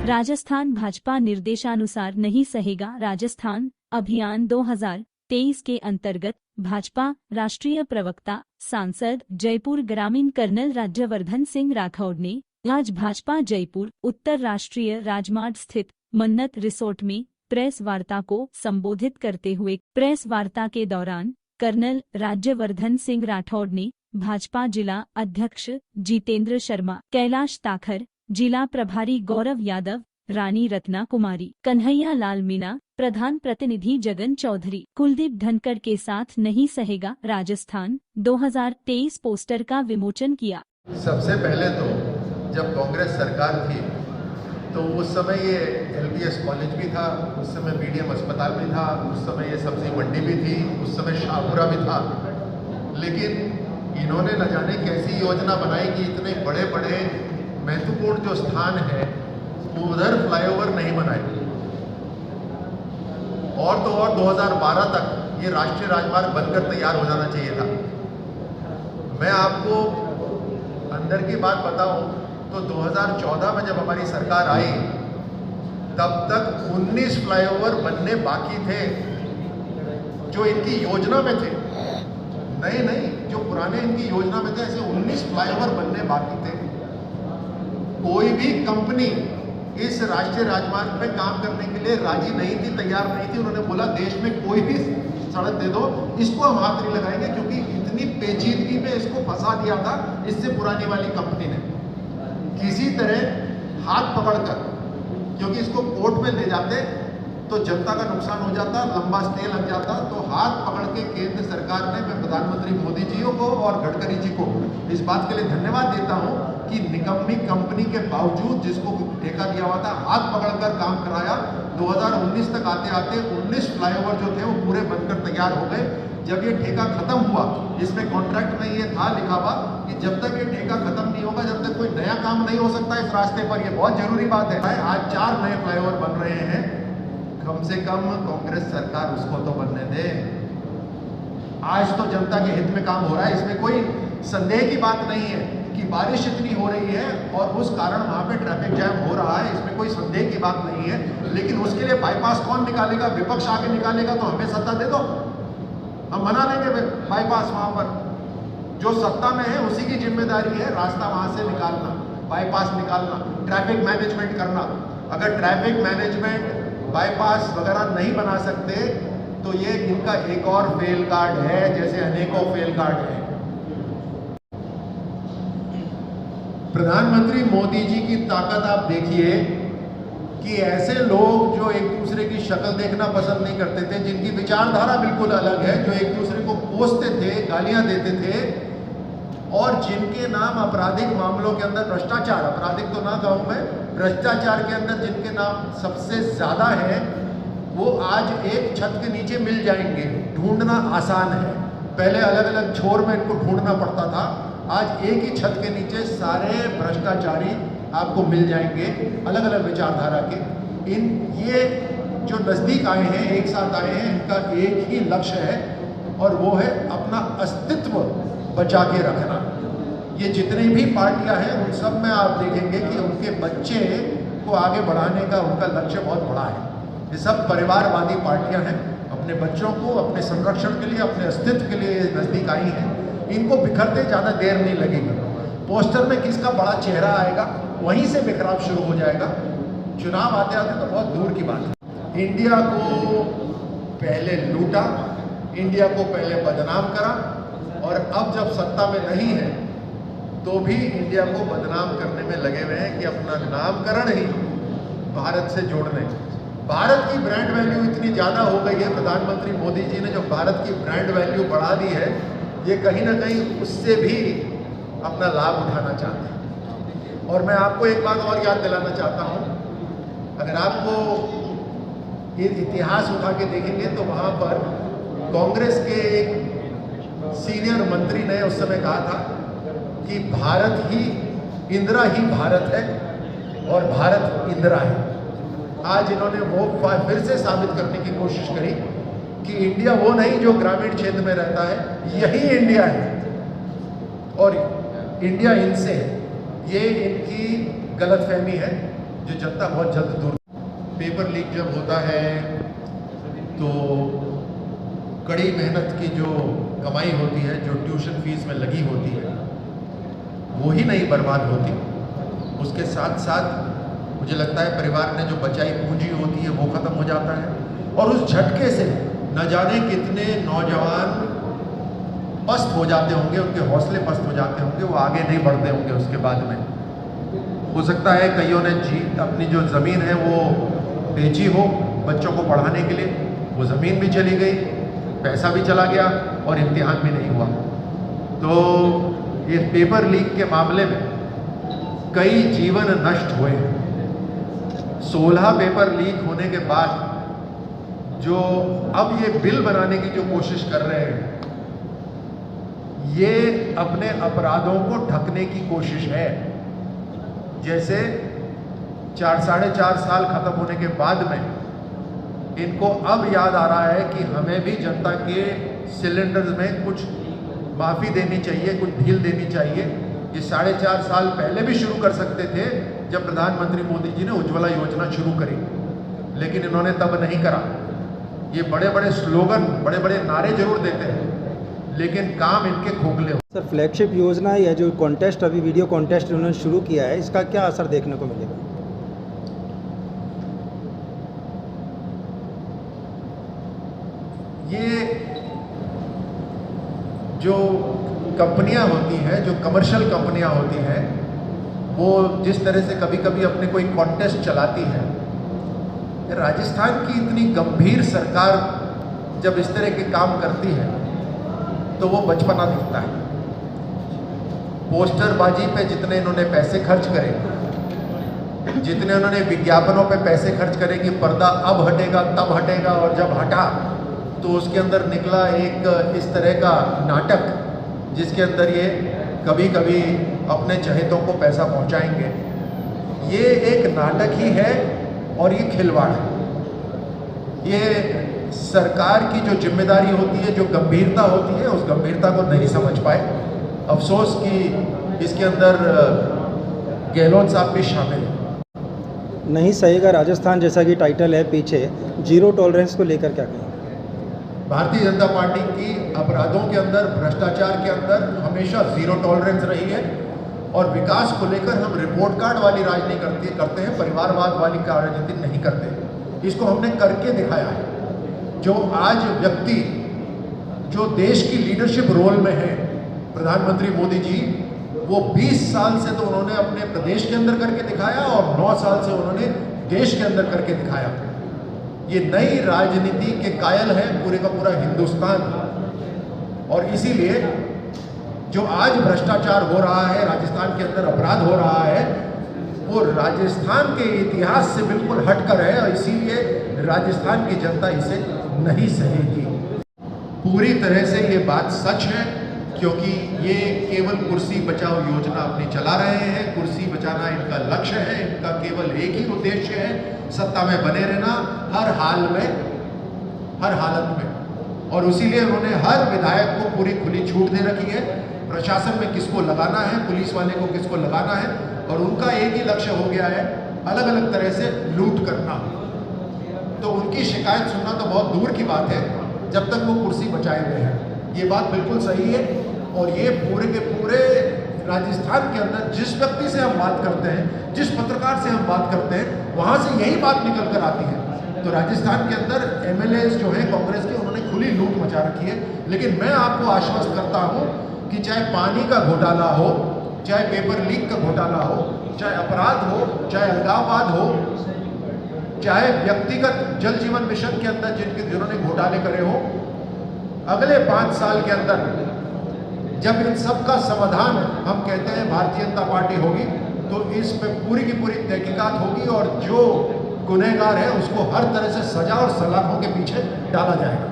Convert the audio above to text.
राजस्थान भाजपा निर्देशानुसार नहीं सहेगा राजस्थान अभियान 2023 के अंतर्गत भाजपा राष्ट्रीय प्रवक्ता सांसद जयपुर ग्रामीण कर्नल राज्यवर्धन सिंह राठौड़ ने आज भाजपा जयपुर उत्तर राष्ट्रीय राजमार्ग स्थित मन्नत रिसोर्ट में प्रेस वार्ता को संबोधित करते हुए प्रेस वार्ता के दौरान कर्नल राज्यवर्धन सिंह राठौड़ ने भाजपा जिला अध्यक्ष जितेंद्र शर्मा, कैलाश ताखर, जिला प्रभारी गौरव यादव, रानी रत्ना कुमारी, कन्हैया लाल मीणा, प्रधान प्रतिनिधि जगन चौधरी, कुलदीप धनखड़ के साथ नहीं सहेगा राजस्थान 2023 पोस्टर का विमोचन किया। सबसे पहले तो जब कांग्रेस सरकार थी तो उस समय ये LBS कॉलेज भी था, उस समय BDM अस्पताल भी था, उस समय ये सब्जी मंडी भी थी, उस समय शाहपुरा भी था। लेकिन इन्होंने न जाने कैसी योजना बनाई कि इतने बड़े बड़े महत्वपूर्ण जो स्थान है उधर फ्लाईओवर नहीं बनाए। और तो और 2012 तक ये राष्ट्रीय राजमार्ग बनकर तैयार हो जाना चाहिए था। मैं आपको अंदर की बात बताऊं तो 2014 में जब हमारी सरकार आई तब तक 19 फ्लाईओवर बनने बाकी थे जो इनकी योजना में थे। नहीं, जो पुराने इनकी योजना में थे ऐसे 19 फ्लाईओवर बनने बाकी थे। कोई भी कंपनी इस राष्ट्रीय राजमार्ग पे काम करने के लिए राजी नहीं थी, तैयार नहीं थी। उन्होंने बोला देश में कोई भी सड़क दे दो, इसको हम हाथ नहीं लगाएंगे, क्योंकि इतनी पेचीदगी में इसको फंसा दिया था इससे पुरानी वाली कंपनी ने। किसी तरह हाथ पकड़कर, क्योंकि इसको कोर्ट में ले जाते तो जनता का नुकसान हो जाता, लंबा स्टे लग जाता, तो हाथ पकड़ के केंद्र सरकार ने, मैं प्रधानमंत्री मोदी जी को और गडकरी जी को इस बात के लिए धन्यवाद देता हूं कि निकम्मी कंपनी के बावजूद जिसको ठेका दिया हुआ था हाथ पकड़कर काम कराया। 2019 तक आते आते 19 फ्लाईओवर जो थे वो पूरे बनकर तैयार हो गए। जब ये ठेका खत्म हुआ, इसमें कॉन्ट्रैक्ट में ये था लिखा हुआ कि जब तक ये ठेका खत्म नहीं होगा, जब तक कोई नया काम नहीं हो सकता इस रास्ते पर। ये बहुत जरूरी बात है। आज 4 नए फ्लाईओवर बन रहे हैं, कम से कम कांग्रेस सरकार उसको तो बनने दे। आज तो जनता के हित में काम हो रहा है, इसमें कोई संदेह की बात नहीं है कि बारिश इतनी हो रही है और उस कारण वहां पे ट्रैफिक जैम हो रहा है, इसमें कोई संदेह की बात नहीं है। लेकिन उसके लिए बाईपास कौन निकालेगा? विपक्ष आके निकालेगा तो हमें सत्ता दे दो, हम बना लेंगे बाईपास। वहां पर जो सत्ता में है उसी की जिम्मेदारी है रास्ता वहां से निकालना, बाईपास निकालना, ट्रैफिक मैनेजमेंट करना। अगर ट्रैफिक मैनेजमेंट बाईपास वगैरह नहीं बना सकते तो ये इनका एक और फेल कार्ड है, जैसे अनेकों फेल कार्ड हैं। प्रधानमंत्री मोदी जी की ताकत आप देखिए कि ऐसे लोग जो एक दूसरे की शक्ल देखना पसंद नहीं करते थे, जिनकी विचारधारा बिल्कुल अलग है, जो एक दूसरे को कोसते थे, गालियां देते थे, और जिनके नाम आपराधिक मामलों के अंदर भ्रष्टाचार, आपराधिक तो ना कहूं मैं, भ्रष्टाचार के अंदर जिनके नाम सबसे ज्यादा है, वो आज एक छत के नीचे मिल जाएंगे। ढूंढना आसान है, पहले अलग अलग छोर में इनको ढूंढना पड़ता था, आज एक ही छत के नीचे सारे भ्रष्टाचारी आपको मिल जाएंगे, अलग अलग विचारधारा के। ये जो नज़दीक आए हैं, एक साथ आए हैं, इनका एक ही लक्ष्य है और वो है अपना अस्तित्व बचा के रखना। ये जितनी भी पार्टियां हैं उन सब में आप देखेंगे कि उनके बच्चे को आगे बढ़ाने का उनका लक्ष्य बहुत बड़ा है। ये सब परिवारवादी पार्टियां हैं, अपने बच्चों को अपने संरक्षण के लिए, अपने अस्तित्व के लिए नज़दीक आई हैं। इनको बिखरते ज़्यादा देर नहीं लगेगी। पोस्टर में किसका बड़ा चेहरा आएगा वहीं से बिखराव शुरू हो जाएगा। चुनाव आते आते तो बहुत दूर की बात है। इंडिया को पहले लूटा, इंडिया को पहले बदनाम करा, और अब जब सत्ता में नहीं है तो भी इंडिया को बदनाम करने में लगे हुए हैं कि अपना नामकरण ही भारत से जोड़ने। भारत की ब्रांड वैल्यू इतनी ज़्यादा हो गई है, प्रधानमंत्री मोदी जी ने जो भारत की ब्रांड वैल्यू बढ़ा दी है, ये कहीं ना कहीं उससे भी अपना लाभ उठाना चाहते हैं। और मैं आपको एक बात और याद दिलाना चाहता हूँ, अगर आपको ये इतिहास उठा के देखेंगे तो वहाँ पर कांग्रेस के एक सीनियर मंत्री ने उस समय कहा था कि भारत ही इंदिरा ही भारत है और भारत इंदिरा है। आज इन्होंने वो फिर से साबित करने की कोशिश करी कि इंडिया वो नहीं जो ग्रामीण क्षेत्र में रहता है, यही इंडिया है और इंडिया इनसे है। ये इनकी गलतफहमी है जो जनता बहुत जल्द दूर। पेपर लीक जब होता है तो कड़ी मेहनत की जो कमाई होती है, जो ट्यूशन फीस में लगी होती है, वो ही नहीं बर्बाद होती, उसके साथ साथ मुझे लगता है परिवार ने जो बचाई पूंजी होती है वो ख़त्म हो जाता है। और उस झटके से न जाने कितने नौजवान पस्त हो जाते होंगे, उनके हौसले पस्त हो जाते होंगे, वो आगे नहीं बढ़ते होंगे उसके बाद में। हो सकता है कईयों ने अपनी जो ज़मीन है वो बेची हो बच्चों को पढ़ाने के लिए, वो ज़मीन भी चली गई, पैसा भी चला गया और इम्तिहान भी नहीं हुआ। तो ये पेपर लीक के मामले में कई जीवन नष्ट हुए। 16 पेपर लीक होने के बाद जो अब ये बिल बनाने की जो कोशिश कर रहे हैं, ये अपने अपराधों को ढकने की कोशिश है। जैसे 4-4.5 साल खत्म होने के बाद में इनको अब याद आ रहा है कि हमें भी जनता के सिलेंडर्स में कुछ माफ़ी देनी चाहिए, कुछ ढील देनी चाहिए। ये 4.5 साल पहले भी शुरू कर सकते थे जब प्रधानमंत्री मोदी जी ने उज्ज्वला योजना शुरू करी, लेकिन इन्होंने तब नहीं करा। ये बड़े बड़े स्लोगन, बड़े बड़े नारे जरूर देते हैं, लेकिन काम इनके खोखले हो। सर, फ्लैगशिप योजना या जो कॉन्टेस्ट अभी वीडियो कॉन्टेस्ट उन्होंने शुरू किया है, इसका क्या असर देखने को मिलेगा? ये जो कंपनियां होती हैं, जो कमर्शियल कंपनियां होती हैं, वो जिस तरह से कभी कभी अपने कोई कॉन्टेस्ट चलाती है, राजस्थान की इतनी गंभीर सरकार जब इस तरह के काम करती है तो वो बचपना दिखता है। पोस्टरबाजी पे जितने इन्होंने पैसे खर्च करे, जितने उन्होंने विज्ञापनों पे पैसे खर्च करे कि पर्दा अब हटेगा तब हटेगा, और जब हटा तो उसके अंदर निकला एक इस तरह का नाटक जिसके अंदर ये कभी कभी अपने चहेतों को पैसा पहुंचाएंगे। ये एक नाटक ही है और ये खिलवाड़ है। ये सरकार की जो जिम्मेदारी होती है, जो गंभीरता होती है, उस गंभीरता को नहीं समझ पाए। अफसोस कि इसके अंदर गहलोत साहब भी शामिल हैं। नहीं सहेगा राजस्थान जैसा कि टाइटल है पीछे, जीरो टॉलरेंस को लेकर क्या कहें? भारतीय जनता पार्टी की अपराधों के अंदर, भ्रष्टाचार के अंदर हमेशा जीरो टॉलरेंस रही है, और विकास को लेकर हम रिपोर्ट कार्ड वाली राजनीति करते हैं, परिवारवाद वाली राजनीति नहीं करते। इसको हमने करके दिखाया है। जो आज व्यक्ति जो देश की लीडरशिप रोल में है, प्रधानमंत्री मोदी जी, वो 20 साल से तो उन्होंने अपने प्रदेश के अंदर करके दिखाया और 9 साल से उन्होंने देश के अंदर करके दिखाया। ये नई राजनीति के कायल है पूरे का पूरा हिंदुस्तान, और इसीलिए जो आज भ्रष्टाचार हो रहा है, राजस्थान के अंदर अपराध हो रहा है, वो राजस्थान के इतिहास से बिल्कुल हटकर है, और इसीलिए राजस्थान की जनता इसे नहीं सहेगी। पूरी तरह से ये बात सच है, क्योंकि ये केवल कुर्सी बचाओ योजना अपनी चला रहे हैं। कुर्सी बचाना इनका लक्ष्य है, इनका केवल एक ही उद्देश्य है, सत्ता में बने रहना हर हाल में, हर हालत में। और इसीलिए उन्होंने हर विधायक को पूरी खुली छूट दे रखी है, प्रशासन में किसको लगाना है, पुलिस वाले को किसको लगाना है, और उनका एक ही लक्ष्य हो गया है, अलग अलग तरह से लूट करना। तो उनकी शिकायत सुनना तो बहुत दूर की बात है जब तक वो कुर्सी बचाए हुए हैं। ये बात बिल्कुल सही है, और ये पूरे के पूरे राजस्थान के अंदर जिस व्यक्ति से हम बात करते हैं, जिस पत्रकार से हम बात करते हैं, वहाँ से यही बात निकल कर आती है। तो राजस्थान के अंदर MLAs जो हैं कांग्रेस के, उन्होंने खुली लूट मचा रखी है। लेकिन मैं आपको आश्वस्त करता हूँ कि चाहे पानी का घोटाला हो, चाहे पेपर लीक का घोटाला हो, चाहे अपराध हो, चाहे अलगाववाद हो, चाहे व्यक्तिगत जल जीवन मिशन के अंदर जिन्होंने घोटाले करे हो, अगले 5 साल के अंदर जब इन सब का समाधान हम कहते हैं भारतीय जनता पार्टी होगी, तो इस पे पूरी की पूरी तहकीकात होगी, और जो गुनहगार है उसको हर तरह से सजा और सलाखों के पीछे डाला जाएगा।